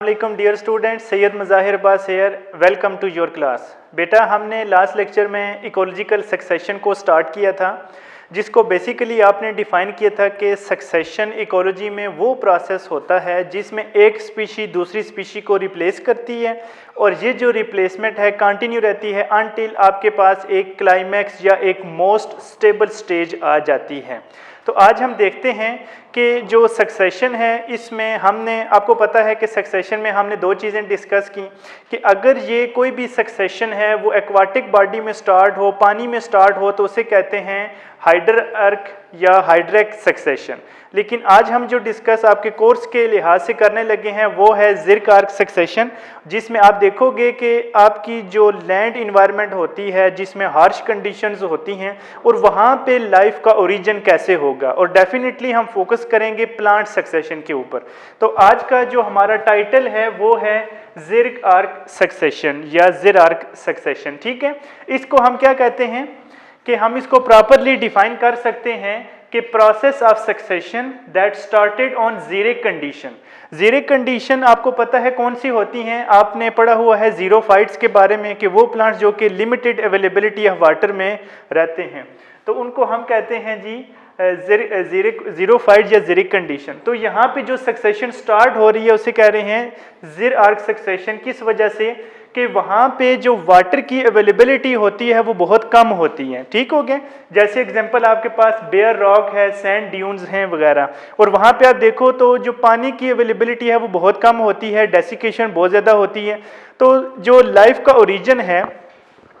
वालेकुम dear student, Syed Muzahir Abbas here. Welcome to your class. बेटा, हमने लास्ट लेक्चर में इकोलॉजिकल सक्सेशन को स्टार्ट किया था, जिसको बेसिकली आपने डिफ़ाइन किया था कि सक्सेशन इकोलॉजी में वो प्रोसेस होता है जिसमें एक स्पीशी दूसरी स्पीशी को रिप्लेस करती है और ये जो रिप्लेसमेंट है कंटिन्यू रहती है अनटिल आपके पास एक क्लाइमैक्स या एक मोस्ट स्टेबल स्टेज आ जाती है। तो आज हम देखते हैं कि जो सक्सेशन है इसमें हमने, आपको पता है कि सक्सेशन में हमने दो चीज़ें डिस्कस की कि अगर ये कोई भी सक्सेशन है वो एक्वाटिक बॉडी में स्टार्ट हो, पानी में स्टार्ट हो, तो उसे कहते हैं हाइड्रर्क या हाइड्रेक सक्सेशन। लेकिन आज हम जो डिस्कस आपके कोर्स के लिहाज से करने लगे हैं वो है जिर्क आर्क सक्सेशन, जिसमें आप देखोगे कि आपकी जो लैंड इन्वायरमेंट होती है जिसमें हार्श कंडीशंस होती हैं और वहाँ पे लाइफ का ओरिजिन कैसे होगा, और डेफिनेटली हम फोकस करेंगे प्लांट सक्सेशन के ऊपर। तो आज का जो हमारा टाइटल है वो है जिर्क आर्क सक्सेशन या जिर आर्क सक्सेशन। ठीक है, इसको हम क्या कहते हैं कि हम इसको प्रॉपरली डिफाइन कर सकते हैं कि process of succession that started on xeric condition. Xeric condition आपको पता है कौन सी होती हैं, आपने पढ़ा हुआ है जीरोफाइट्स के बारे में कि वो प्लांट्स जो कि लिमिटेड अवेलेबिलिटी ऑफ वाटर में रहते हैं, तो उनको हम कहते हैं जी जीरोफाइट या जीरिक कंडीशन। तो यहाँ पे जो सक्सेशन स्टार्ट हो रही है उसे कह रहे हैं जिर आर्क सक्सेशन। किस वजह से कि वहाँ पे जो वाटर की अवेलेबिलिटी होती है वो बहुत कम होती है। ठीक हो गया, जैसे एग्जांपल आपके पास बेयर रॉक है, सैंड ड्यून्स हैं वगैरह, और वहाँ पे आप देखो तो जो पानी की अवेलेबिलिटी है वो बहुत कम होती है, डेसिकेशन बहुत ज़्यादा होती है। तो जो लाइफ का ओरिजिन है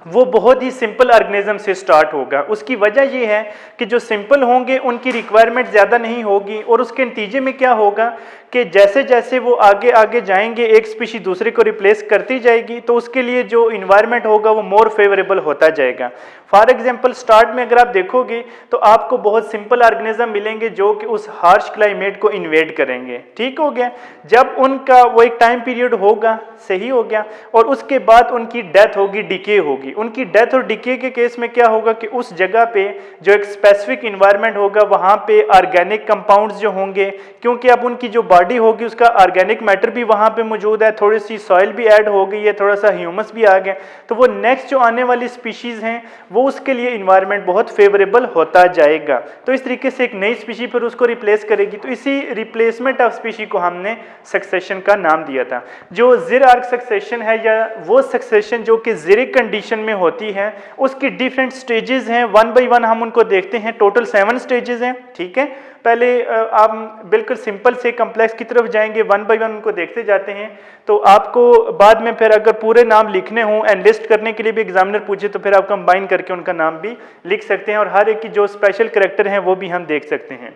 वो बहुत ही सिंपल ऑर्गेनिज्म से स्टार्ट होगा। उसकी वजह ये है कि जो सिंपल होंगे उनकी रिक्वायरमेंट ज़्यादा नहीं होगी, और उसके नतीजे में क्या होगा कि जैसे जैसे वो आगे आगे जाएंगे एक स्पीशी दूसरे को रिप्लेस करती जाएगी, तो उसके लिए जो इन्वायरमेंट होगा वो मोर फेवरेबल होता जाएगा। फॉर एग्जांपल स्टार्ट में अगर आप देखोगे तो आपको बहुत सिंपल ऑर्गेनिज्म मिलेंगे जो कि उस हार्श क्लाइमेट को इन्वेड करेंगे। ठीक हो गया, जब उनका वो एक टाइम पीरियड होगा, सही हो गया, और उसके बाद उनकी डेथ होगी, डिके होगी। उनकी डेथ और डिके के केस में क्या होगा कि उस जगह पे जो एक स्पेसिफिक इन्वायरमेंट होगा वहाँ पे ऑर्गेनिक कंपाउंड्स जो होंगे, क्योंकि अब उनकी जो बॉडी होगी उसका ऑर्गेनिक मैटर भी वहाँ पे मौजूद है, थोड़ी सी सॉइल भी ऐड हो गई है, थोड़ा सा ह्यूमस भी आ गया, तो वो नेक्स्ट जो आने वाली स्पीशीज़ हैं वो उसके लिए इन्वायरमेंट बहुत फेवरेबल होता जाएगा। तो इस तरीके से एक नई स्पीशी पर उसको रिप्लेस करेगी। तो इसी रिप्लेसमेंट ऑफ स्पीशी को हमने सक्सेशन का नाम दिया था। जो जिर आर्क सक्सेशन है या वो सक्सेशन जो कि जिरिक कंडीशन में होती है, उसकी डिफरेंट स्टेजेस हैं, वन बाय वन हम उनको देखते हैं। टोटल 7 स्टेजेस हैं। ठीक है, पहले आप बिल्कुल सिंपल से कम्प्लेक्स की तरफ जाएंगे, वन बाय वन उनको देखते जाते हैं। तो आपको बाद में फिर अगर पूरे नाम लिखने हों एंड लिस्ट करने के लिए भी एग्जामिनर पूछे तो फिर आप कंबाइन करके उनका नाम भी लिख सकते हैं, और हर एक की जो स्पेशल करैक्टर हैं वो भी हम देख सकते हैं।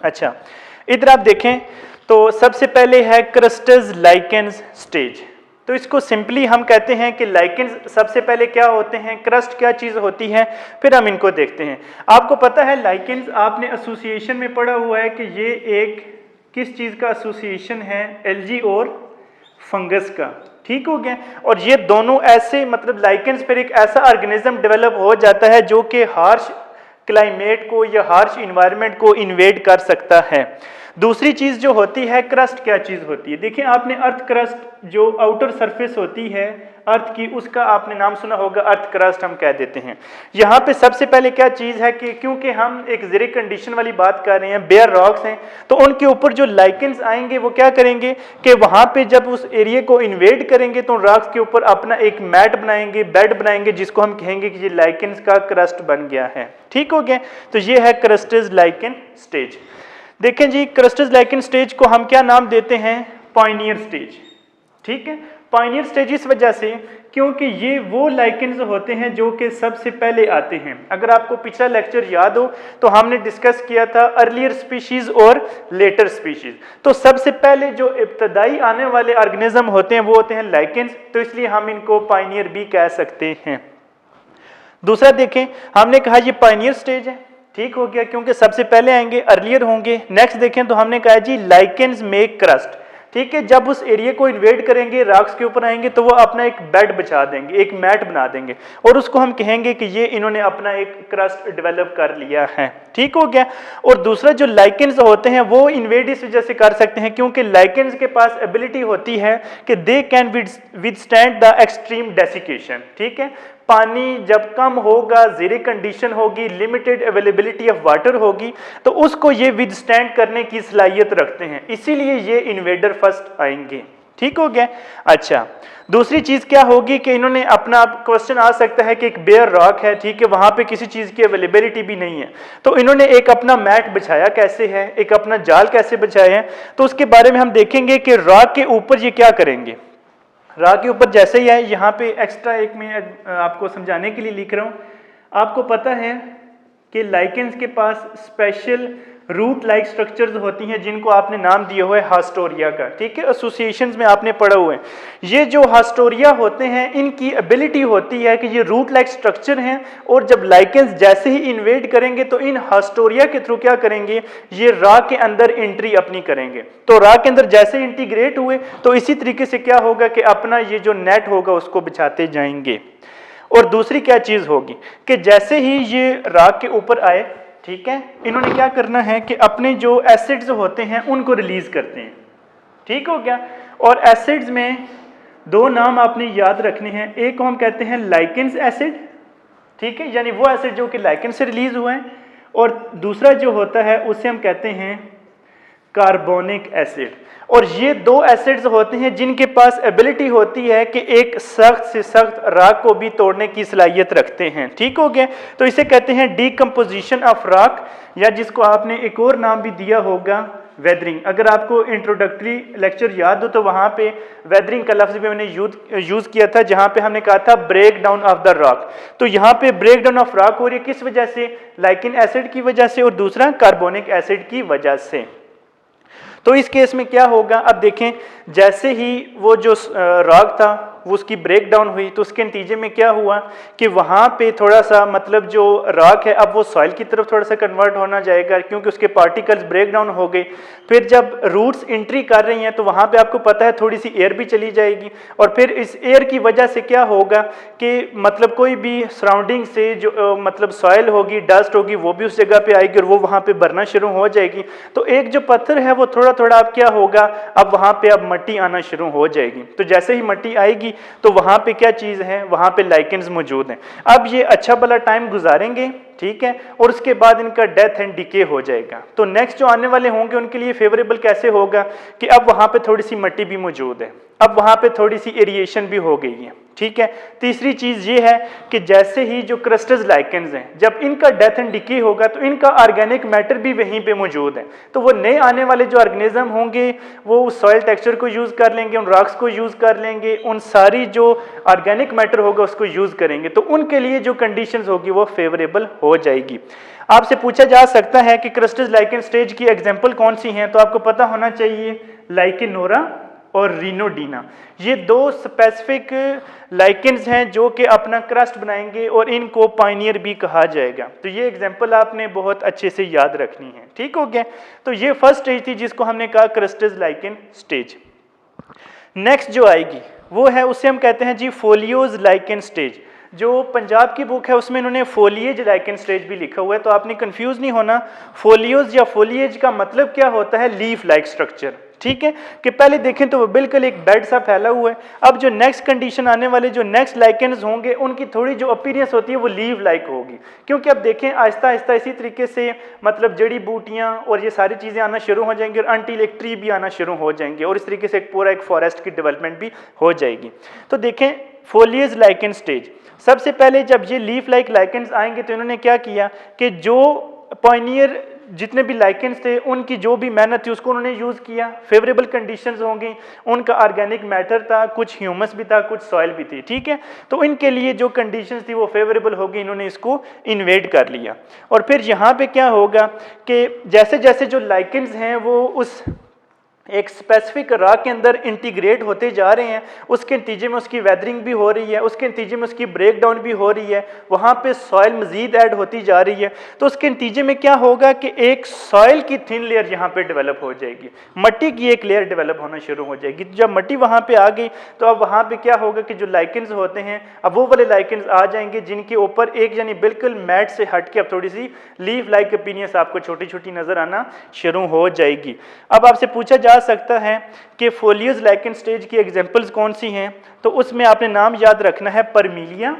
अच्छा, इधर आप देखें तो सबसे पहले है क्रस्टस लाइकेंस स्टेज। तो इसको सिंपली हम कहते हैं कि लाइकेंस सबसे पहले क्या होते हैं, क्रस्ट क्या चीज़ होती है, फिर हम इनको देखते हैं। आपको पता है लाइकेंस, आपने एसोसिएशन में पढ़ा हुआ है कि ये एक किस चीज़ का एसोसिएशन है, एल्गी और फंगस का। ठीक हो गया, और ये दोनों ऐसे, मतलब लाइकेंस पर एक ऐसा ऑर्गेनिज्म डेवलप हो जाता है जो कि हार्श क्लाइमेट को या हार्श इन्वायरमेंट को इन्वेड कर सकता है। दूसरी चीज़ जो होती है क्रस्ट क्या चीज़ होती है, देखिए आपने अर्थ क्रस्ट जो आउटर सरफेस होती है अर्थ की, उसका आपने नाम सुना होगा, अर्थ क्रस्ट हम कह देते हैं। यहाँ पे सबसे पहले क्या चीज़ है कि क्योंकि हम एक ज़िरिक कंडीशन वाली बात कर रहे हैं, बेयर रॉक्स हैं, तो उनके ऊपर जो लाइकेंस आएंगे वो क्या करेंगे कि वहाँ पे जब उस एरिया को इन्वेड करेंगे तो रॉक्स के ऊपर अपना एक मैट बनाएंगे, बेड बनाएंगे, जिसको हम कहेंगे कि ये लाइकेंस का क्रस्ट बन गया है। ठीक हो गया, तो ये है क्रस्टस लाइकेन स्टेज। देखें जी, क्रस्टस लाइकेन स्टेज को हम क्या नाम देते हैं, पायनियर स्टेज। ठीक है, पायनियर स्टेज इस वजह से क्योंकि ये वो लाइकेंस होते हैं जो कि सबसे पहले आते हैं। अगर आपको पिछला लेक्चर याद हो तो हमने डिस्कस किया था अर्लियर स्पीशीज और लेटर स्पीशीज। तो सबसे पहले जो इब्तदाई आने वाले ऑर्गेनिज्म होते हैं वो होते हैं लाइकेंस, तो इसलिए हम इनको पायनियर भी कह सकते हैं। दूसरा देखें, हमने कहा ये पायनियर स्टेज है। ठीक हो गया, क्योंकि सबसे पहले आएंगे, अर्लियर होंगे। नेक्स्ट देखें तो हमने कहा जी लाइकेंस मेक क्रस्ट। ठीक है। जब उस एरिया को इन्वेड करेंगे, रॉक्स के ऊपर आएंगे, तो वो अपना एक बेड बिछा देंगे, एक मैट बना देंगे, और उसको हम कहेंगे कि ये इन्होंने अपना एक क्रस्ट डेवलप कर लिया है। ठीक हो गया। और दूसरा जो लाइकेंस होते हैं वो इन्वेड इस वजह से कर सकते हैं क्योंकि लाइकेंस के पास एबिलिटी होती है कि they can withstand the extreme desiccation. ठीक है, पानी जब कम होगा, जीरो कंडीशन होगी, लिमिटेड अवेलेबिलिटी ऑफ वाटर होगी, तो उसको ये विदस्टैंड करने की सलाहियत रखते हैं, इसीलिए ये इन्वेडर फर्स्ट आएंगे। ठीक हो गया। अच्छा, दूसरी चीज क्या होगी कि इन्होंने अपना, क्वेश्चन आ सकता है कि एक बेयर रॉक है, ठीक है, वहां पे किसी चीज की अवेलेबिलिटी भी नहीं है, तो इन्होंने एक अपना मैट बिछाया कैसे है, एक अपना जाल कैसे बिछाया है, तो उसके बारे में हम देखेंगे कि रॉक के ऊपर ये क्या करेंगे। रॉक के ऊपर जैसे ही है, यहाँ पे एक्स्ट्रा एक मैं आपको समझाने के लिए लिख रहा हूँ। आपको पता है कि लाइकेंस के पास स्पेशल रूट लाइक स्ट्रक्चर्स होती हैं जिनको आपने नाम दिया हुआ है हास्टोरिया का। ठीक है, एसोसिएशंस में आपने पढ़ा हुआ है। ये जो हास्टोरिया होते हैं, इनकी एबिलिटी होती है कि ये रूट लाइक स्ट्रक्चर हैं, और जब लाइकेंस जैसे ही इन्वेड करेंगे तो इन हास्टोरिया के थ्रू क्या करेंगे, ये रॉक के अंदर एंट्री अपनी करेंगे। तो रॉक के अंदर जैसे इंटीग्रेट हुए तो इसी तरीके से क्या होगा कि अपना ये जो नेट होगा उसको बिछाते जाएंगे। और दूसरी क्या चीज होगी कि जैसे ही ये रॉक के ऊपर आए, ठीक है, इन्होंने क्या करना है कि अपने जो एसिड्स होते हैं उनको रिलीज करते हैं। ठीक हो गया। और एसिड्स में दो नाम आपने याद रखने हैं, एक को हम कहते हैं लाइकेंस एसिड, ठीक है, यानी वो एसिड जो कि लाइकेंस से रिलीज हुआ है, और दूसरा जो होता है उसे हम कहते हैं कार्बोनिक एसिड। और ये दो एसिड्स होते हैं जिनके पास एबिलिटी होती है कि एक सख्त से सख्त रॉक को भी तोड़ने की सलाहियत रखते हैं। ठीक हो गया। तो इसे कहते हैं डीकम्पोजिशन ऑफ रॉक, या जिसको आपने एक और नाम भी दिया होगा वेदरिंग। अगर आपको इंट्रोडक्टरी लेक्चर याद हो तो वहां पे वेदरिंग का लफ्ज भी मैंने यूज किया था, जहां पे हमने कहा था break down of the rock. तो यहाँ पे ब्रेक डाउन ऑफ रॉक हो रही है किस वजह से, लाइकेन एसिड की वजह से, और दूसरा कार्बोनिक एसिड की वजह से। तो इस केस में क्या होगा, अब देखें, जैसे ही वो जो रॉक था वो उसकी ब्रेक डाउन हुई, तो उसके नतीजे में क्या हुआ कि वहाँ पे थोड़ा सा, मतलब जो रॉक है अब वो सॉइल की तरफ थोड़ा सा कन्वर्ट होना जाएगा क्योंकि उसके पार्टिकल्स ब्रेक डाउन हो गए। फिर जब रूट्स एंट्री कर रही हैं तो वहाँ पे आपको पता है थोड़ी सी एयर भी चली जाएगी, और फिर इस एयर की वजह से क्या होगा कि मतलब कोई भी सराउंडिंग से जो मतलब सॉइल होगी, डस्ट होगी, वो भी उस जगह पे आएगी और वो वहाँ पे भरना शुरू हो जाएगी। तो एक जो पत्थर है वो थोड़ा थोड़ा अब क्या होगा, अब वहाँ पे अब मट्टी आना शुरू हो जाएगी। तो जैसे ही मट्टी आएगी तो वहां पे क्या चीज है, वहां पे लाइकेंस मौजूद हैं। अब ये अच्छा भला टाइम गुजारेंगे, ठीक है, और उसके बाद इनका डेथ एंड डिके हो जाएगा। तो नेक्स्ट जो आने वाले होंगे उनके लिए फेवरेबल कैसे होगा कि अब वहां पे थोड़ी सी मट्टी भी मौजूद है, अब वहां पे थोड़ी सी एरिएशन भी हो गई है। ठीक है। तीसरी चीज ये है कि जैसे ही जो क्रस्टस लाइकेंस हैं, जब इनका डेथ एंड डिके होगा तो इनका ऑर्गेनिक मैटर भी वहीं पे मौजूद है। तो वो नए आने वाले जो ऑर्गेनिज्म होंगे वो उस सॉइल टेक्सचर को यूज कर लेंगे, उन रॉक्स को यूज कर लेंगे, उन सारी जो ऑर्गेनिक मैटर होगा उसको यूज करेंगे, तो उनके लिए जो कंडीशंस होगी वो फेवरेबल हो जाएगी। आपसे पूछा जा सकता है कि क्रस्टस लाइकेन स्टेज की एग्जाम्पल कौन सी हैं, तो आपको पता होना चाहिए लाइकेनोरा और रिनोडीना। ये दो स्पेसिफिक लाइकेंस हैं जो कि अपना क्रस्ट बनाएंगे और इनको पायनियर भी कहा जाएगा। तो ये एग्जांपल आपने बहुत अच्छे से याद रखनी है। ठीक हो गया। तो ये फर्स्ट स्टेज थी जिसको हमने कहा क्रस्टस लाइकेन स्टेज। नेक्स्ट जो आएगी वो है, उसे हम कहते हैं जी फोलियोज लाइकेन स्टेज। जो पंजाब की बुक है उसमें इन्होंने फोलिएज लाइकेन स्टेज भी लिखा हुआ है, तो आपने कंफ्यूज नहीं होना। फोलियोज या फोलिएज का मतलब क्या होता है, लीफ लाइक स्ट्रक्चर। ठीक है, कि पहले देखें तो वो बिल्कुल एक बेड सा फैला हुआ है। अब जो नेक्स्ट कंडीशन आने वाले जो नेक्स्ट लाइकेन्स होंगे उनकी थोड़ी जो अपीयरेंस होती है वो लीव लाइक होगी, क्योंकि अब देखें आहिस्ता आहिस्ता इसी तरीके से मतलब जड़ी बूटियां और ये सारी चीज़ें आना शुरू हो जाएंगी और अनटिल एक ट्री भी आना शुरू हो जाएंगे और इस तरीके से एक पूरा एक फॉरेस्ट की डेवलपमेंट भी हो जाएगी। तो देखें फोलिएज लाइकेन स्टेज, सबसे पहले जब ये लीफ लाइक लाइकेन्स आएंगे तो इन्होंने क्या किया कि जो पायनियर जितने भी लाइकेंस थे उनकी जो भी मेहनत थी उसको उन्होंने यूज़ किया। फेवरेबल कंडीशंस होंगी, उनका ऑर्गेनिक मैटर था, कुछ ह्यूमस भी था, कुछ सॉइल भी थी। ठीक है, तो इनके लिए जो कंडीशंस थी वो फेवरेबल होगी, इन्होंने इसको इन्वेड कर लिया। और फिर यहाँ पे क्या होगा कि जैसे जैसे जो लाइकेंस हैं वो उस एक स्पेसिफिक रॉक के अंदर इंटीग्रेट होते जा रहे हैं, उसके नतीजे में उसकी वेदरिंग भी हो रही है, उसके नतीजे में उसकी ब्रेक डाउन भी हो रही है, वहाँ पे सॉइल मजीद ऐड होती जा रही है। तो उसके नतीजे में क्या होगा कि एक सॉइल की थिन लेयर यहाँ पे डेवलप हो जाएगी, मट्टी की एक लेयर डेवलप होना शुरू हो जाएगी। जब मट्टी वहाँ पे आ गई तो अब वहाँ पे क्या होगा कि जो लाइकेंस होते हैं अब वो वाले लाइकेंस आ जाएंगे जिनके ऊपर एक यानी बिल्कुल मैट से हट के अब थोड़ी सी लीफ लाइक अपीयरेंस आपको छोटी छोटी नजर आना शुरू हो जाएगी। अब आपसे पूछा जा सकता है कि फोलियस लाइकेन स्टेज की एग्जांपल्स कौन सी हैं, तो उसमें आपने नाम याद रखना है परमीलिया,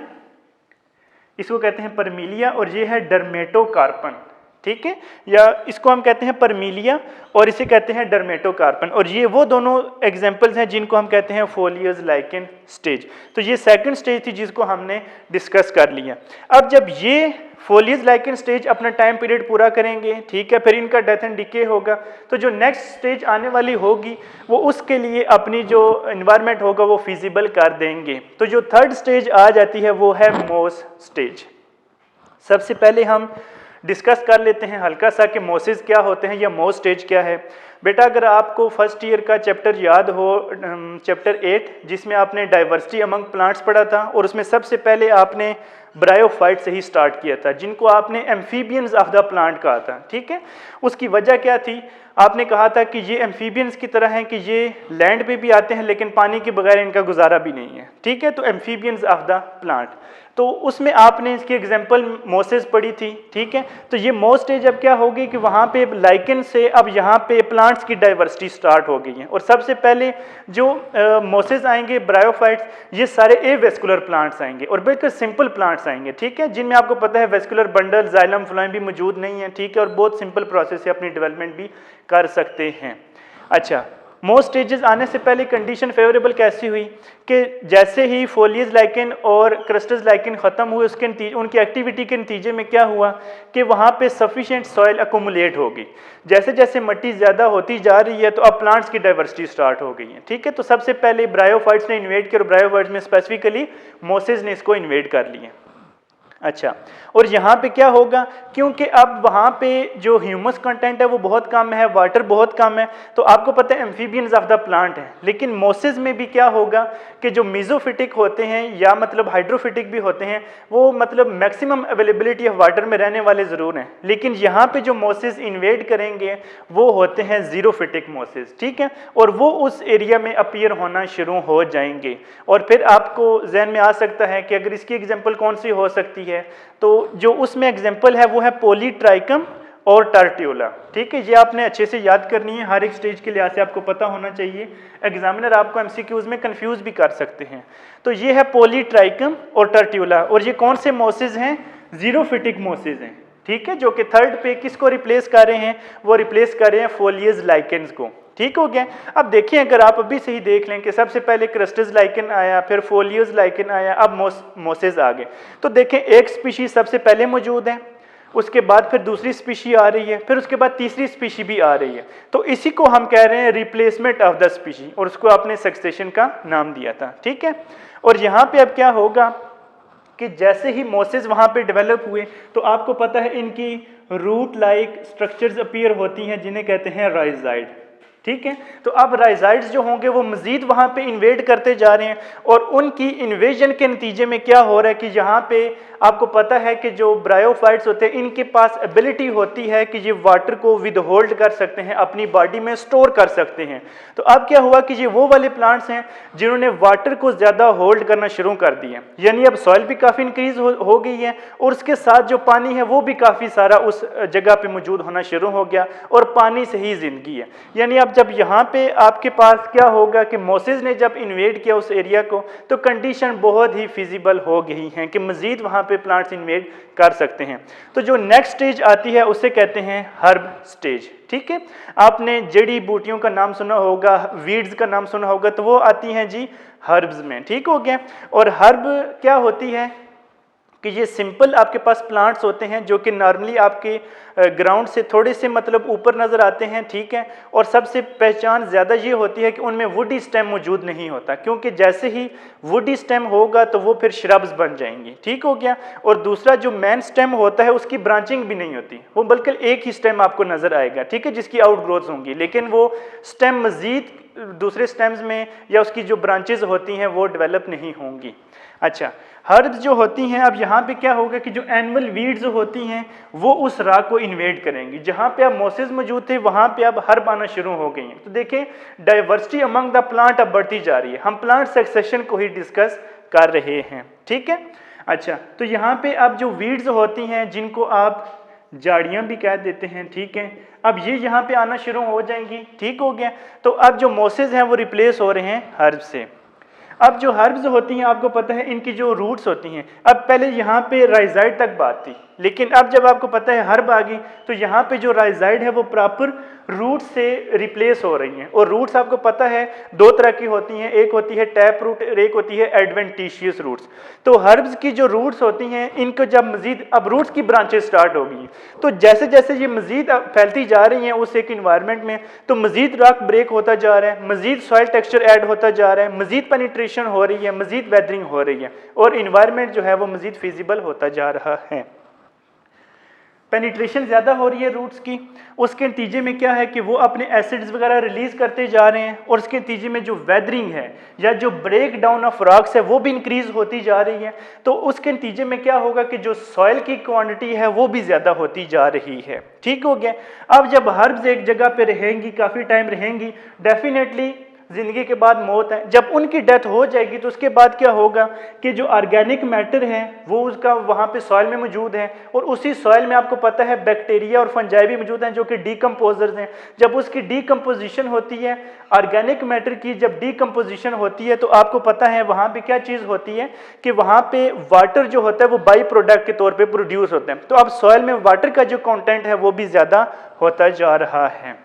इसको कहते हैं परमीलिया, और ये है डर्मेटोकार्पन, ठीक है, या इसको हम कहते हैं परमीलिया और इसे कहते हैं डर्मेटोकार्पन। और ये वो दोनों एग्जांपल्स हैं जिनको हम कहते हैं फोलियस लाइकेन स्टेज। तो ये सेकंड स्टेज थी जिसको हमने डिस्कस कर लिया। अब जब ये फोलियस लाइकेन स्टेज अपना टाइम पीरियड पूरा करेंगे, ठीक है, फिर इनका डेथ एंड डिके होगा, तो जो नेक्स्ट स्टेज आने वाली होगी वो उसके लिए अपनी जो एनवायरनमेंट होगा वो फिजिबल कर देंगे। तो जो थर्ड स्टेज आ जाती है वो है मोस स्टेज। सबसे पहले हम डिस्कस कर लेते हैं हल्का सा कि मोसेस क्या होते हैं या मोस स्टेज क्या है। बेटा अगर आपको फर्स्ट ईयर का चैप्टर याद हो, चैप्टर 8, जिसमें आपने डाइवर्सिटी अमंग प्लांट्स पढ़ा था, और उसमें सबसे पहले आपने ब्रायोफाइट से ही स्टार्ट किया था जिनको आपने एम्फीबियंस ऑफ द प्लांट कहा था, ठीक है। उसकी वजह क्या थी, आपने कहा था कि ये एम्फीबियंस की तरह हैं कि ये लैंड पे भी आते हैं लेकिन पानी के बगैर इनका गुजारा भी नहीं है, ठीक है, तो एम्फीबियंस ऑफ द प्लांट। तो उसमें आपने इसकी एग्जांपल मोसेस पढ़ी थी, ठीक है। तो ये मोस स्टेज अब क्या होगी कि वहाँ पे लाइकेन से अब यहाँ पे प्लांट्स की डाइवर्सिटी स्टार्ट हो गई है। और सबसे पहले जो मोसेस आएंगे ब्रायोफाइट्स, ये सारे एवेस्कुलर प्लांट्स आएंगे और बिल्कुल सिंपल प्लांट्स आएंगे, ठीक है, जिनमें आपको पता है वेस्कुलर बंडल जाइलम फ्लोएम भी मौजूद नहीं है, ठीक है, और बहुत सिंपल प्रोसेस से अपनी डेवलपमेंट भी कर सकते हैं। अच्छा, मोस्ट स्टेजेस आने से पहले कंडीशन फेवरेबल कैसी हुई कि जैसे ही फोलियस लाइकेन और क्रस्टस लाइकेन ख़त्म हुए उसके उनकी एक्टिविटी के नतीजे में क्या हुआ कि वहाँ पे सफिशिएंट सॉइल अकोमुलेट हो गई। जैसे जैसे मिट्टी ज़्यादा होती जा रही है तो अब प्लांट्स की डाइवर्सिटी स्टार्ट हो गई है, ठीक है। तो सबसे पहले ब्रायोफाइट्स ने इन्वेड किया और ब्रायोफाइट्स में स्पेसिफिकली मोसेस ने इसको इन्वेड कर लिया। अच्छा, और यहाँ पे क्या होगा, क्योंकि अब वहाँ पे जो ह्यूमस कंटेंट है वो बहुत कम है, वाटर बहुत कम है, तो आपको पता है एम्फीबियंस ऑफ द प्लांट है। लेकिन मोसेस में भी क्या होगा कि जो मीजोफिटिक होते हैं या मतलब हाइड्रोफिटिक भी होते हैं, वो मतलब मैक्सिमम अवेलेबिलिटी ऑफ वाटर में रहने वाले ज़रूर हैं, लेकिन यहाँ पे जो मोसेस इन्वेड करेंगे वो होते हैं जीरोफिटिक मोसेस, ठीक है, और वो उस एरिया में अपीयर होना शुरू हो जाएंगे। और फिर आपको जहन में आ सकता है कि अगर इसकी एग्जाम्पल कौन सी हो सकती है, तो जो उसमें एग्जांपल है वो है पॉलीट्राइकम और टर्ट्यूला, ठीक है। ये आपने अच्छे से याद करनी है, हर एक स्टेज के लिहाज से आपको पता होना चाहिए, एग्जामिनर आपको एमसीक्यूज में कंफ्यूज भी कर सकते हैं। तो ये है पॉलीट्राइकम और टर्ट्यूला, और ये कौन से मोसेस हैं, जीरोफिटिक मोसेस हैं, ठीक है, जो कि थर्ड पे किसको रिप्लेस कर रहे हैं, वो रिप्लेस कर रहे हैं फोलियस लाइकेन्स को, ठीक हो गया। अब देखिए अगर आप अभी से ही देख लें कि सबसे पहले क्रस्टस लाइकेन आया, फिर फोलियस लाइकेन आया, अब मोसेस आ गए, तो देखें एक स्पीशीज सबसे पहले मौजूद है, उसके बाद फिर दूसरी स्पीशी आ रही है, फिर उसके बाद तीसरी स्पीशी भी आ रही है। तो इसी को हम कह रहे हैं रिप्लेसमेंट ऑफ द स्पीशी, और उसको आपने सक्सेशन का नाम दिया था, ठीक है। और यहाँ पे अब क्या होगा कि जैसे ही मोसेस वहाँ पे डेवलप हुए तो आपको पता है इनकी रूट लाइक स्ट्रक्चर्स अपीयर होती हैं जिन्हें कहते हैं राइजाइड, ठीक है। तो अब राइजाइड्स जो होंगे वो मजीद वहाँ पे इन्वेड करते जा रहे हैं, और उनकी इन्वेजन के नतीजे में क्या हो रहा है कि यहाँ पे आपको पता है कि जो ब्रायोफाइट्स होते हैं इनके पास एबिलिटी होती है कि ये वाटर को विद होल्ड कर सकते हैं, अपनी बॉडी में स्टोर कर सकते हैं। तो अब क्या हुआ कि ये वो वाले प्लांट्स हैं जिन्होंने वाटर को ज़्यादा होल्ड करना शुरू कर दिया, यानी अब सॉइल भी काफ़ी इंक्रीज हो गई है और उसके साथ जो पानी है वो भी काफ़ी सारा उस जगह पर मौजूद होना शुरू हो गया, और पानी से ही ज़िंदगी है। यानी अब जब यहाँ पे आपके पास क्या होगा कि मोसेस ने जब इन्वेड किया उस एरिया को तो कंडीशन बहुत ही फिजिबल हो गई हैं कि मजीद वहाँ पे प्लांट्स इन्वेड कर सकते हैं। तो जो नेक्स्ट स्टेज आती है उसे कहते हैं हर्ब स्टेज, ठीक है। आपने जड़ी बूटियों का नाम सुना होगा, वीड्स का नाम सुना होगा, तो वो आती हैं जी हर्ब्स में, ठीक हो गया। और हर्ब क्या होती है कि ये सिंपल आपके पास प्लांट्स होते हैं जो कि नॉर्मली आपके ग्राउंड से थोड़े से मतलब ऊपर नज़र आते हैं, ठीक है। और सबसे पहचान ज़्यादा ये होती है कि उनमें वुडी स्टेम मौजूद नहीं होता, क्योंकि जैसे ही वुडी स्टेम होगा तो वो फिर श्रब्स बन जाएंगी, ठीक हो गया। और दूसरा जो मेन स्टेम होता है उसकी ब्रांचिंग भी नहीं होती, वो बल्कि एक ही स्टेम आपको नज़र आएगा, ठीक है, जिसकी आउट ग्रोथ होंगी, लेकिन वो स्टेम मज़ीद दूसरे स्टेम्स में या उसकी जो ब्रांचेज होती हैं वो डेवलप नहीं होंगी। अच्छा, हर्ब्स जो होती हैं, अब यहाँ पे क्या होगा कि जो एनुअल वीड्स होती हैं वो उस राग को इन्वेड करेंगी। जहाँ पे अब मोसेस मौजूद थे वहाँ पे अब हर्ब आना शुरू हो गई हैं। तो देखें डाइवर्सिटी अमंग द प्लांट अब बढ़ती जा रही है। हम प्लांट सक्सेशन को ही डिस्कस कर रहे हैं, ठीक है। अच्छा, तो यहाँ पे अब जो वीड्स होती हैं जिनको आप झाड़ियाँ भी कह देते हैं, ठीक है, अब ये यहाँ पे आना शुरू हो जाएंगी, ठीक हो गया। तो अब जो मोसेस हैं वो रिप्लेस हो रहे हैं हर्ब से। अब जो हर्ब्स होती हैं आपको पता है इनकी जो रूट्स होती हैं, अब पहले यहाँ पे राइजाइड तक बात थी, लेकिन अब जब आपको पता है हर्ब आ गई तो यहाँ पे जो राइजाइड है वो प्रॉपर रूट से रिप्लेस हो रही हैं। और रूट्स आपको पता है दो तरह की होती हैं, एक होती है टैप रूट और एक होती है एडवेंटिशियस रूट्स। तो हर्ब्स की जो रूट्स होती हैं इनको जब मजीद अब रूट्स की ब्रांचेस स्टार्ट हो गई, तो जैसे जैसे ये मजीद फैलती जा रही हैं उस एक इन्वायरमेंट में, तो मजीद रॉक ब्रेक होता जा रहा है, मजीद सॉइल टेक्सचर ऐड होता जा रहा है, मजीद पेनिट्रेशन हो रही है, मजीद वेदरिंग हो रही है और इन्वायरमेंट जो है वो मजीद फिजिबल होता जा रहा है। पेनिट्रेशन ज़्यादा हो रही है रूट्स की, उसके नतीजे में क्या है कि वो अपने एसिड्स वगैरह रिलीज़ करते जा रहे हैं और उसके नतीजे में जो वेदरिंग है या जो ब्रेक डाउन ऑफ रॉक्स है वो भी इंक्रीज़ होती जा रही है। तो उसके नतीजे में क्या होगा कि जो सॉइल की क्वांटिटी है वो भी ज़्यादा होती जा रही है, ठीक हो गया। अब जब हर्ब्स एक जगह पे रहेंगी, काफ़ी टाइम रहेंगी, डेफिनेटली ज़िंदगी के बाद मौत है। जब उनकी डेथ हो जाएगी तो उसके बाद क्या होगा कि जो ऑर्गेनिक मैटर है वो उसका वहाँ पे सॉइल में मौजूद है और उसी सॉइल में आपको पता है बैक्टीरिया और फंजाई भी मौजूद हैं जो कि डीकम्पोजर्स हैं। जब उसकी डीकम्पोजिशन होती है ऑर्गेनिक मैटर की, जब डीकम्पोजिशन होती है तो आपको पता है वहाँ पे क्या चीज़ होती है कि वहाँ पे वाटर जो होता है वो बाई प्रोडक्ट के तौर पर प्रोड्यूस होते हैं। तो अब सॉइल में वाटर का जो कॉन्टेंट है वो भी ज़्यादा होता जा रहा है।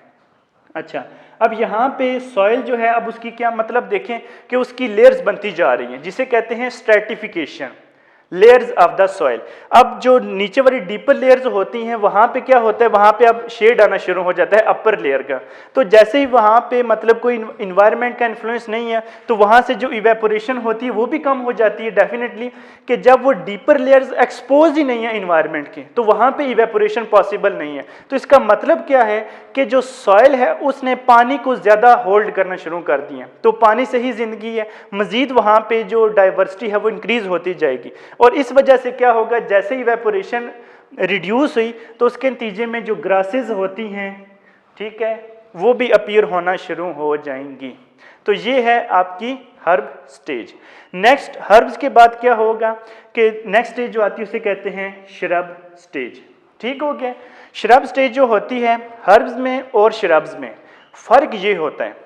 अच्छा, अब यहाँ पे सॉइल जो है अब उसकी क्या मतलब देखें कि उसकी लेयर्स बनती जा रही हैं जिसे कहते हैं stratification, layers of the soil. अब जो नीचे वाली डीपर लेयर्स होती हैं वहाँ पे क्या होता है, वहाँ पे अब शेड आना शुरू हो जाता है अपर लेयर का। तो जैसे ही वहाँ पे मतलब कोई इन्वायरमेंट का इन्फ्लुएंस नहीं है तो वहाँ से जो इवेपोरेशन होती है वो भी कम हो जाती है डेफिनेटली, कि जब वो डीपर लेयर्स एक्सपोज ही नहीं है इन्वायरमेंट के तो वहाँ पे इवेपोरेशन पॉसिबल नहीं है। तो इसका मतलब क्या है कि जो सॉइल है उसने पानी को ज़्यादा होल्ड करना शुरू कर दिया, तो पानी से ही ज़िंदगी है, मज़ीद वहाँ पे जो डाइवर्सिटी है वो इंक्रीज़ होती जाएगी। और इस वजह से क्या होगा, जैसे ही इवेपोरेशन रिड्यूस हुई तो उसके नतीजे में जो ग्रासेस होती हैं, ठीक है, वो भी अपीयर होना शुरू हो जाएंगी। तो ये है आपकी हर्ब स्टेज। नेक्स्ट हर्ब्स के बाद क्या होगा कि नेक्स्ट स्टेज जो आती है उसे कहते हैं श्रब स्टेज, ठीक हो गया। श्रब स्टेज जो होती है हर्ब्स में और श्रब्स में फ़र्क ये होता है,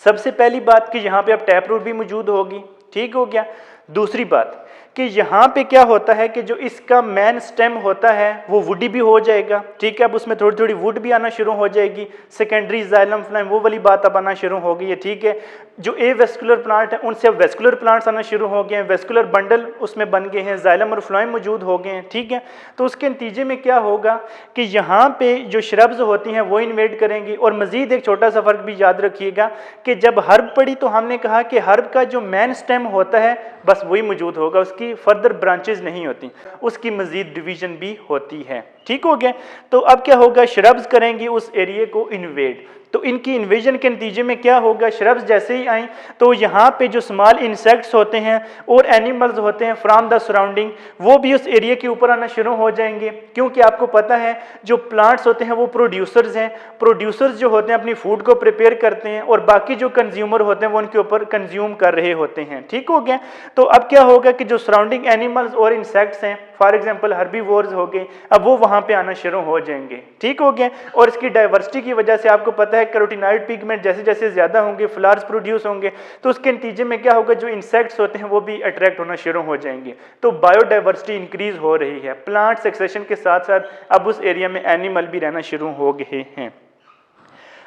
सबसे पहली बात कि यहाँ पे अब टैप रूट भी मौजूद होगी, ठीक हो गया। दूसरी बात कि यहाँ पे क्या होता है कि जो इसका मेन स्टेम होता है वो वुडी भी हो जाएगा, ठीक है। अब उसमें थोड़ी थोड़ी वुड भी आना शुरू हो जाएगी, सेकेंडरी जाइलम फ्लाइम वो वाली बात अब आना शुरू हो गई है, ठीक है। जो ए वेस्कुलर प्लांट है उनसे अब वेस्कुलर प्लांट्स आना शुरू हो गए हैं, वेस्कुलर बंडल उसमें बन गए हैं, जाइलम और फ्लाइम मौजूद हो गए हैं, ठीक है। तो उसके नतीजे में क्या होगा कि यहाँ पे जो श्रब्स होती हैं वो इन्वेड करेंगी। और मज़ीद एक छोटा सा फ़र्क भी याद रखिएगा कि जब हर्ब पड़ी तो हमने कहा कि हर्ब का जो मेन स्टेम होता है बस वही मौजूद होगा, उसकी फर्दर ब्रांचेज नहीं होती, उसकी मज़ीद डिवीजन भी होती है, ठीक हो गया। तो अब क्या होगा, श्रब्स करेंगी उस एरिया को इन्वेड। तो इनकी इन्वेजन के नतीजे में क्या होगा, श्रब्स जैसे ही आए तो यहाँ पे जो स्मॉल इंसेक्ट्स होते हैं और एनिमल्स होते हैं फ्रॉम द सराउंडिंग वो भी उस एरिया के ऊपर आना शुरू हो जाएंगे। क्योंकि आपको पता है जो प्लांट्स होते हैं वो प्रोड्यूसर्स हैं, प्रोड्यूसर्स जो होते हैं अपनी फूड को प्रिपेयर करते हैं और बाकी जो कंज्यूमर होते हैं वो उनके ऊपर कंज्यूम कर रहे होते हैं, ठीक हो गया। तो अब क्या होगा कि जो सराउंडिंग एनिमल्स और इंसेक्ट्स हैं, फॉर एग्जाम्पल हर्बीवोर्स हो गए, अब वो वहाँ पे आना शुरू हो जाएंगे, ठीक हो गया। और इसकी डाइवर्सिटी की वजह से आपको पता है कैरोटीनॉइड पिगमेंट जैसे जैसे ज़्यादा होंगे फ्लावर्स प्रोड्यूस होंगे, तो उसके नतीजे में क्या होगा, जो इंसेक्ट्स होते हैं वो भी अट्रैक्ट होना शुरू हो जाएंगे। तो बायोडाइवर्सिटी इंक्रीज हो रही है, प्लांट सक्सेशन के साथ साथ अब उस एरिया में एनिमल भी रहना शुरू हो गए हैं।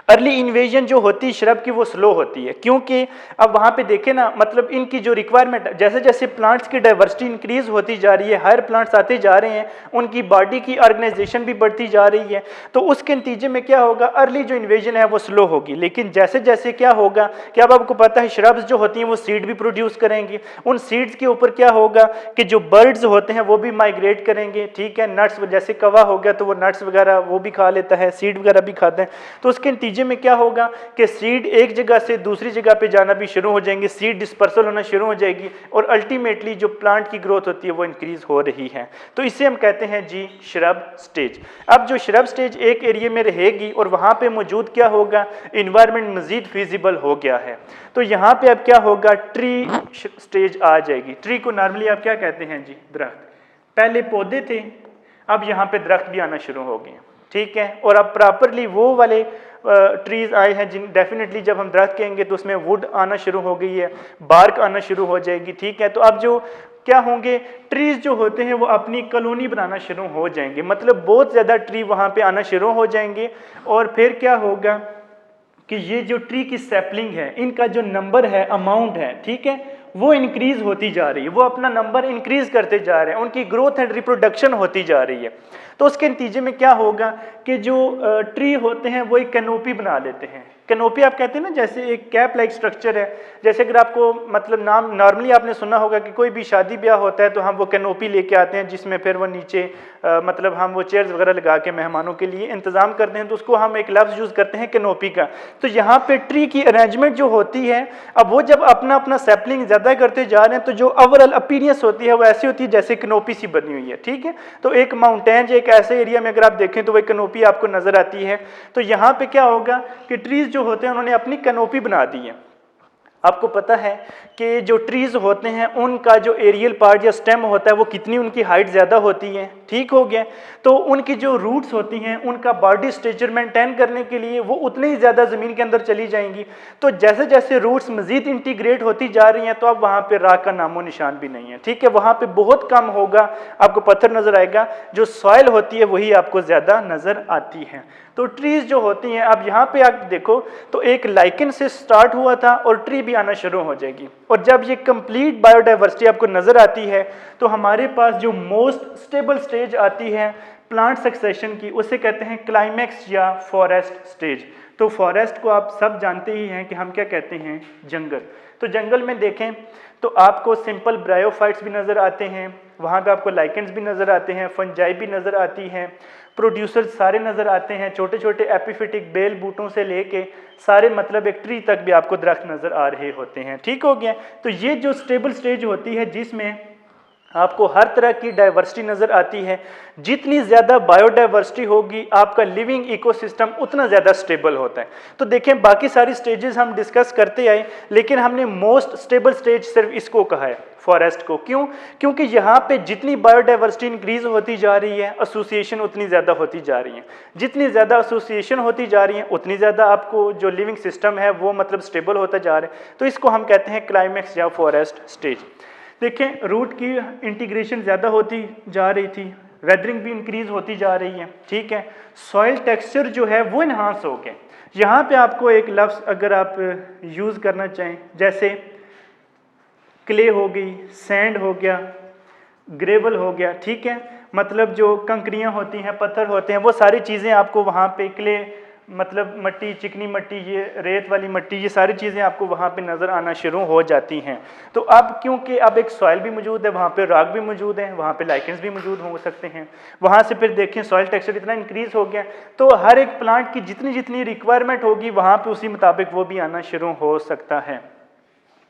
अर्ली इन्वेजन जो होती है श्रब की वो स्लो होती है, क्योंकि अब वहाँ पे देखें ना, मतलब इनकी जो रिक्वायरमेंट जैसे जैसे प्लांट्स की डाइवर्सिटी इंक्रीज होती जा रही है, हायर प्लांट्स आते जा रहे हैं, उनकी बॉडी की ऑर्गेनाइजेशन भी बढ़ती जा रही है, तो उसके नतीजे में क्या होगा, अर्ली जो इन्वेजन है वो स्लो होगी। लेकिन जैसे जैसे क्या होगा कि अब आपको पता है श्रब्स जो होती हैं वो सीड भी प्रोड्यूस करेंगी, उन सीड्स के ऊपर क्या होगा कि जो बर्ड्स होते हैं वो भी माइग्रेट करेंगे, ठीक है, नट्स, जैसे कवा हो गया तो वो नट्स वगैरह वो भी खा लेता है, सीड वगैरह भी खाते हैं, तो उसके नतीजे में क्या होगा कि सीड एक जगह से दूसरी जगह पे जाना भी शुरू हो जाएंगे, सीड डिस्पर्सल होना शुरू हो जाएगी, और अल्टीमेटली जो प्लांट की ग्रोथ होती है वो इंक्रीज हो रही है। तो इसे हम कहते हैं जी श्रब स्टेज। अब जो श्रब स्टेज एक एरिया में रहेगी और वहाँ पे मौजूद क्या होगा, इन्वायरमेंट मजीद फिजिबल हो गया है, तो यहाँ पे अब क्या होगा, ट्री स्टेज आ जाएगी। ट्री को नॉर्मली आप क्या कहते हैं जी, दरख्त। पहले पौधे थे, अब यहाँ पे दरख्त भी आना शुरू हो गए, ठीक है, और अब प्रॉपरली वो वाले ट्रीज आए हैं जिन डेफिनेटली जब हम दरख्त कहेंगे तो उसमें वुड आना शुरू हो गई है, बार्क आना शुरू हो जाएगी, ठीक है। तो अब जो क्या होंगे, ट्रीज जो होते हैं वो अपनी कॉलोनी बनाना शुरू हो जाएंगे, मतलब बहुत ज़्यादा ट्री वहाँ पे आना शुरू हो जाएंगे, और फिर क्या होगा कि ये जो ट्री की सैपलिंग है, इनका जो नंबर है, अमाउंट है, ठीक है, वो इंक्रीज होती जा रही है, वो अपना नंबर इंक्रीज करते जा रहे हैं, उनकी ग्रोथ एंड रिप्रोडक्शन होती जा रही है। तो उसके नतीजे में क्या होगा कि जो ट्री होते हैं वो एक कैनोपी बना लेते हैं। कैनोपी आप कहते हैं ना, जैसे एक कैप लाइक स्ट्रक्चर है, जैसे अगर आपको मतलब नाम नॉर्मली आपने सुना होगा कि कोई भी शादी ब्याह होता है तो हम वो कैनोपी लेके आते हैं, जिसमें फिर वो नीचे मतलब हम वो चेयर्स वगैरह लगा के मेहमानों के लिए इंतजाम करते हैं, तो उसको हम एक लफ्ज़ यूज़ करते हैं कैनोपी का। तो यहाँ पे ट्री की अरेंजमेंट जो होती है, अब वो जब अपना अपना सैपलिंग ज़्यादा करते जा रहे हैं तो जो ओवरऑल अपीयरेंस होती है वो ऐसी होती है जैसे कैनोपी सी बनी हुई है, ठीक है। तो एक माउंटेन, एक ऐसे एरिया में अगर आप देखें तो वो कैनोपी आपको नजर आती है। तो यहाँ पे क्या होगा कि ट्रीज जो होते हैं उन्होंने अपनी कैनोपी बना दी है। आपको पता है कि जो ट्रीज होते हैं उनका जो एरियल पार्ट या स्टेम होता है वो कितनी उनकी हाइट ज़्यादा होती है, ठीक हो गया। तो उनकी जो रूट्स होती हैं उनका बॉडी स्ट्रक्चर मेंटेन करने के लिए वो उतनी ही ज़्यादा ज़मीन के अंदर चली जाएंगी। तो जैसे जैसे रूट्स मज़ीद इंटीग्रेट होती जा रही हैं तो अब वहाँ पे राख का नामो निशान भी नहीं है, ठीक है। वहाँ पे बहुत कम होगा, आपको पत्थर नज़र आएगा, जो सॉइल होती है वही आपको ज़्यादा नज़र आती है। तो ट्रीज जो होती हैं, अब यहाँ पे आप देखो तो एक लाइकन से स्टार्ट हुआ था और ट्री भी आना शुरू हो जाएगी, और जब ये कंप्लीट बायोडाइवर्सिटी आपको नज़र आती है तो हमारे पास जो मोस्ट स्टेबल स्टेज आती है प्लांट सक्सेशन की, उसे कहते हैं क्लाइमैक्स या फॉरेस्ट स्टेज। तो फॉरेस्ट को आप सब जानते ही हैं कि हम क्या कहते हैं, जंगल। तो जंगल में देखें तो आपको सिंपल ब्रायोफाइट्स भी नज़र आते हैं, वहाँ पे आपको लाइकेंस भी नज़र आते हैं, फंजाई भी नज़र आती हैं, प्रोड्यूसर्स सारे नज़र आते हैं, छोटे छोटे एपिफिटिक बेल बूटों से लेके सारे मतलब एक ट्री तक भी आपको दरख्त नज़र आ रहे होते हैं, ठीक हो गया। तो ये जो स्टेबल स्टेज होती है जिसमें आपको हर तरह की डाइवर्सिटी नज़र आती है, जितनी ज़्यादा बायोडाइवर्सिटी होगी आपका लिविंग इकोसिस्टम उतना ज़्यादा स्टेबल होता है। तो देखें बाकी सारी स्टेजेस हम डिस्कस करते आए, लेकिन हमने मोस्ट स्टेबल स्टेज सिर्फ इसको कहा है, फॉरेस्ट को। क्यों? क्योंकि यहाँ पे जितनी बायोडाइवर्सिटी इंक्रीज होती जा रही है, एसोसिएशन उतनी ज़्यादा होती जा रही है, जितनी ज़्यादा एसोसिएशन होती जा रही है उतनी ज़्यादा आपको जो लिविंग सिस्टम है वो मतलब स्टेबल होता जा रहा है। तो इसको हम कहते हैं क्लाइमैक्स या फॉरेस्ट स्टेज। देखें रूट की इंटीग्रेशन ज़्यादा होती जा रही थी, वेदरिंग भी इंक्रीज होती जा रही है, ठीक है, सॉइल टेक्सचर जो है वो इन्हांस हो गए। यहाँ पे आपको एक लफ्ज़ अगर आप यूज़ करना चाहें, जैसे क्ले हो गई, सैंड हो गया, ग्रेवल हो गया, ठीक है, मतलब जो कंकरियाँ होती हैं, पत्थर होते हैं, वो सारी चीज़ें आपको वहाँ पे क्ले मतलब मट्टी, चिकनी मट्टी, ये रेत वाली मट्टी, ये सारी चीज़ें आपको वहाँ पे नज़र आना शुरू हो जाती हैं। तो अब क्योंकि अब एक सॉइल भी मौजूद है, वहाँ पे रॉक भी मौजूद है, वहाँ पे लाइकेंस भी मौजूद हो सकते हैं, वहाँ से फिर देखें सॉइल टेक्सचर इतना इंक्रीज हो गया, तो हर एक प्लांट की जितनी जितनी रिक्वायरमेंट होगी वहाँ पे उसी मुताबिक वो भी आना शुरू हो सकता है।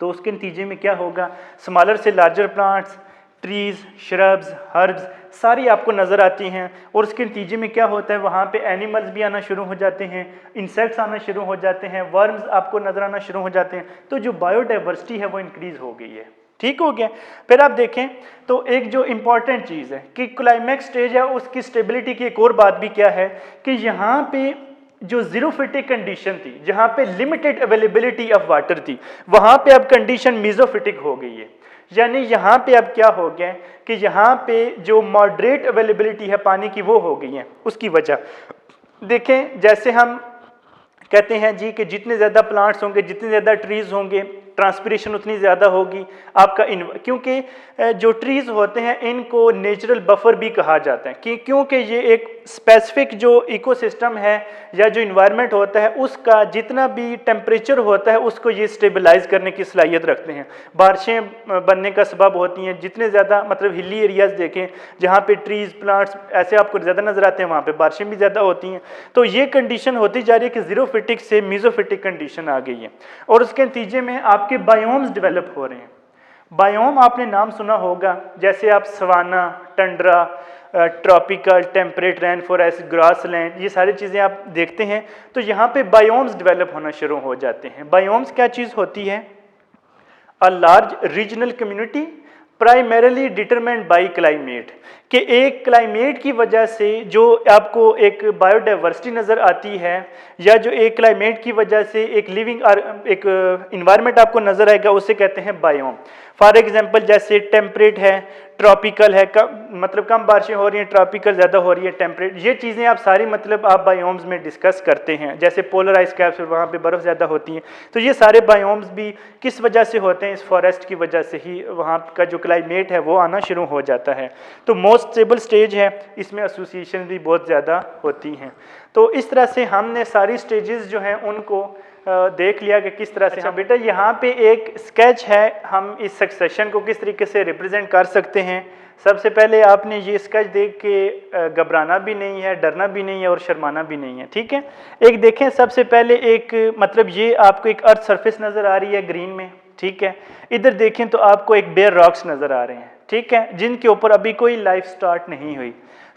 तो उसके नतीजे में क्या होगा, स्मॉलर से larger plants, trees, shrubs, herbs सारी आपको नज़र आती हैं, और उसके नतीजे में क्या होता है, वहाँ पे एनिमल्स भी आना शुरू हो जाते हैं, इंसेक्ट्स आना शुरू हो जाते हैं, वर्म्स आपको नज़र आना शुरू हो जाते हैं। तो जो बायोडाइवर्सिटी है वो इंक्रीज हो गई है, ठीक हो गया। फिर आप देखें तो एक जो इम्पॉर्टेंट चीज़ है कि क्लाइमैक्स स्टेज है, उसकी स्टेबिलिटी की एक और बात भी क्या है कि यहाँ पे जो जीरोफिटिक कंडीशन थी, जहाँ पे लिमिटेड अवेलेबिलिटी ऑफ वाटर थी, वहाँ पे अब कंडीशन मीजोफिटिक हो गई है। यानी यहाँ पे अब क्या हो गया कि यहाँ पे जो मॉडरेट अवेलेबिलिटी है पानी की वो हो गई है। उसकी वजह देखें, जैसे हम कहते हैं जी कि जितने ज़्यादा प्लांट्स होंगे, जितने ज़्यादा ट्रीज़ होंगे, ट्रांसपिरेशन उतनी ज़्यादा होगी आपका क्योंकि जो ट्रीज़ होते हैं इनको नेचुरल बफर भी कहा जाता है कि क्योंकि ये एक स्पेसिफिक जो इकोसिस्टम है या जो इन्वायरमेंट होता है उसका जितना भी टेम्परेचर होता है उसको ये स्टेबलाइज करने की सलाहियत रखते हैं। बारिशें बनने का सबब होती हैं, जितने ज़्यादा मतलब हिली एरियाज़ देखें जहाँ पे ट्रीज़ प्लांट्स ऐसे आपको ज़्यादा नज़र आते हैं, वहाँ पे बारिशें भी ज़्यादा होती हैं। तो ये कंडीशन होती जा रही है कि ज़ीरोफिटिक से मीज़ोफिटिक कंडीशन आ गई है और उसके नतीजे में आपके बायोम्स डेवलप हो रहे हैं। बायोम आपने नाम सुना होगा, जैसे आप savanna, tundra, tropical, temperate rain forest, grassland, ये सारी चीज़ें आप देखते हैं तो यहाँ पे बायोम्स डेवलप होना शुरू हो जाते हैं। बायोम्स क्या चीज़ होती है? A large regional community primarily determined by climate, कि एक क्लाइमेट की वजह से जो आपको एक बायोडाइवर्सिटी नज़र आती है या जो एक क्लाइमेट की वजह से एक लिविंग एक इन्वायरमेंट आपको नज़र आएगा उसे कहते हैं बायोम। फॉर एग्जांपल जैसे टेम्परेट है, ट्रॉपिकल है, मतलब कम बारिशें हो रही हैं, ट्रॉपिकल ज़्यादा हो रही है, टेम्परेट, ये चीज़ें आप सारी मतलब आप बायोम्स में डिस्कस करते हैं। जैसे पोलर आइस कैप्स वहाँ पे बर्फ़ ज़्यादा होती है, तो ये सारे बायोम्स भी किस वजह से होते हैं? इस फॉरेस्ट की वजह से ही वहाँ का जो क्लाइमेट है वो आना शुरू हो जाता है। तो मोस्ट स्टेबल स्टेज है, इसमें एसोसिएशन भी बहुत ज़्यादा होती हैं। तो इस तरह से हमने सारी स्टेजेस जो हैं उनको देख लिया कि किस तरह से। अच्छा बेटा, यहाँ पे एक स्केच है, हम इस सक्सेशन को किस तरीके से रिप्रेजेंट कर सकते हैं। सबसे पहले आपने ये स्केच देख के घबराना भी नहीं है, डरना भी नहीं है और शर्माना भी नहीं है, ठीक है। एक देखें, सबसे पहले एक मतलब ये आपको एक अर्थ सरफेस नज़र आ रही है ग्रीन में, ठीक है। इधर देखें तो आपको एक बेयर रॉक्स नज़र आ रहे हैं, ठीक है, जिनके ऊपर अभी कोई लाइफ स्टार्ट नहीं हुई।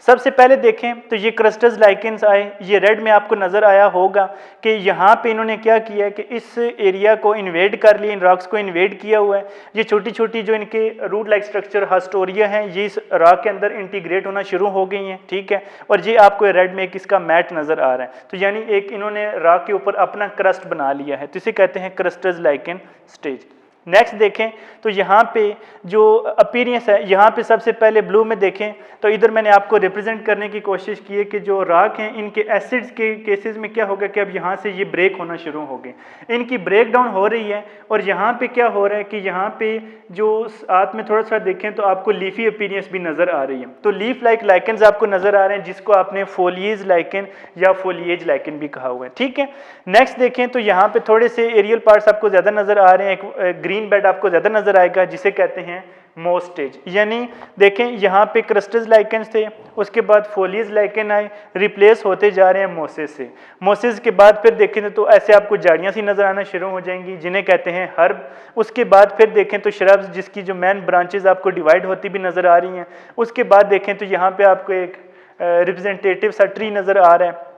सबसे पहले देखें तो ये क्रस्टस लाइकेंस आए, ये रेड में आपको नज़र आया होगा कि यहाँ पे इन्होंने क्या किया है कि इस एरिया को इन्वेड कर लिया, इन रॉक्स को इन्वेड किया हुआ है। ये छोटी छोटी जो इनके रूट लाइक स्ट्रक्चर हास्टोरिया हैं ये इस रॉक के अंदर इंटीग्रेट होना शुरू हो गई हैं, ठीक है। और ये आपको रेड में एक इसका मैट नज़र आ रहा है, तो यानी एक इन्होंने रॉक के ऊपर अपना क्रस्ट बना लिया है, तो इसे कहते हैं क्रस्टस लाइकेन स्टेज। नेक्स्ट देखें तो यहाँ पे जो अपीयरेंस है, यहाँ पे सबसे पहले ब्लू में देखें तो इधर मैंने आपको रिप्रेजेंट करने की कोशिश की है कि जो रॉक हैं इनके एसिड्स के केसेस में क्या होगा कि अब यहाँ से ये ब्रेक होना शुरू हो गए, इनकी ब्रेक डाउन हो रही है। और यहाँ पे क्या हो रहा है कि यहाँ पे जो साथ में थोड़ा सा देखें तो आपको लीफी अपीयरेंस भी नज़र आ रही है, तो लीफ लाइक लाइकेंस आपको नज़र आ रहे हैं, जिसको आपने फोलिएज लाइकेन या फोलिएज लाइकेन भी कहा हुआ है, ठीक है। नेक्स्ट देखें तो यहाँ पे थोड़े से एरियल पार्ट्स आपको ज़्यादा नज़र आ रहे हैं, एक ग्रीन बेड आपको ज़्यादा नज़र आएगा जिसे कहते हैं मोस स्टेज। यानी देखें यहाँ पे क्रस्टस लाइकेंस थे, उसके बाद फोलियज लाइकेन आए, रिप्लेस होते जा रहे हैं मोसेस से। मोसेस के बाद फिर देखें तो ऐसे आपको झाड़ियाँ सी नज़र आना शुरू हो जाएंगी जिन्हें कहते हैं हर्ब। उसके बाद फिर देखें तो श्रब्स जिसकी जो मेन ब्रांचेज आपको डिवाइड होती भी नज़र आ रही हैं। उसके बाद देखें तो यहाँ पे आपको एक रिप्रेजेंटेटिव सा ट्री नज़र आ रहा है,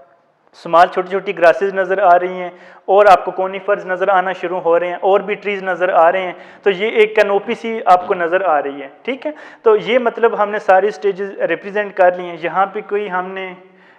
स्मॉल छोटी छोटी ग्रासेस नज़र आ रही हैं और आपको कोनिफर्स नज़र आना शुरू हो रहे हैं और भी ट्रीज़ नज़र आ रहे हैं, तो ये एक कैनोपी सी आपको नज़र आ रही है, ठीक है। तो ये मतलब हमने सारी स्टेजेस रिप्रेजेंट कर ली हैं। यहाँ पे कोई हमने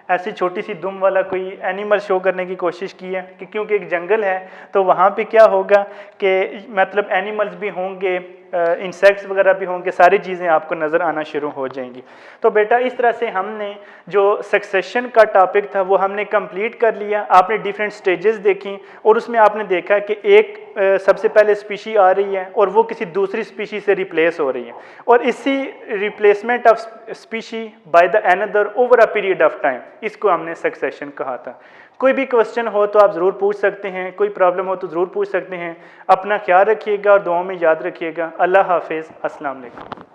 ऐसी छोटी सी दुम वाला कोई एनिमल शो करने की कोशिश की है कि क्योंकि एक जंगल है तो वहाँ पे क्या होगा कि मतलब एनिमल्स भी होंगे, इंसेक्ट्स वगैरह भी होंगे, सारी चीज़ें आपको नज़र आना शुरू हो जाएंगी। तो बेटा इस तरह से हमने जो सक्सेशन का टॉपिक था वो हमने कंप्लीट कर लिया। आपने डिफरेंट स्टेजेस देखी और उसमें आपने देखा कि एक सबसे पहले स्पीशी आ रही है और वो किसी दूसरी स्पीशी से रिप्लेस हो रही है, और इसी replacement of species by the another over a period of time, इसको हमने सक्सेशन कहा था। कोई भी क्वेश्चन हो तो आप ज़रूर पूछ सकते हैं, कोई प्रॉब्लम हो तो ज़रूर पूछ सकते हैं। अपना ख्याल रखिएगा और दुआओं में याद रखिएगा। अल्लाह हाफिज़, अस्सलाम वालेकुम।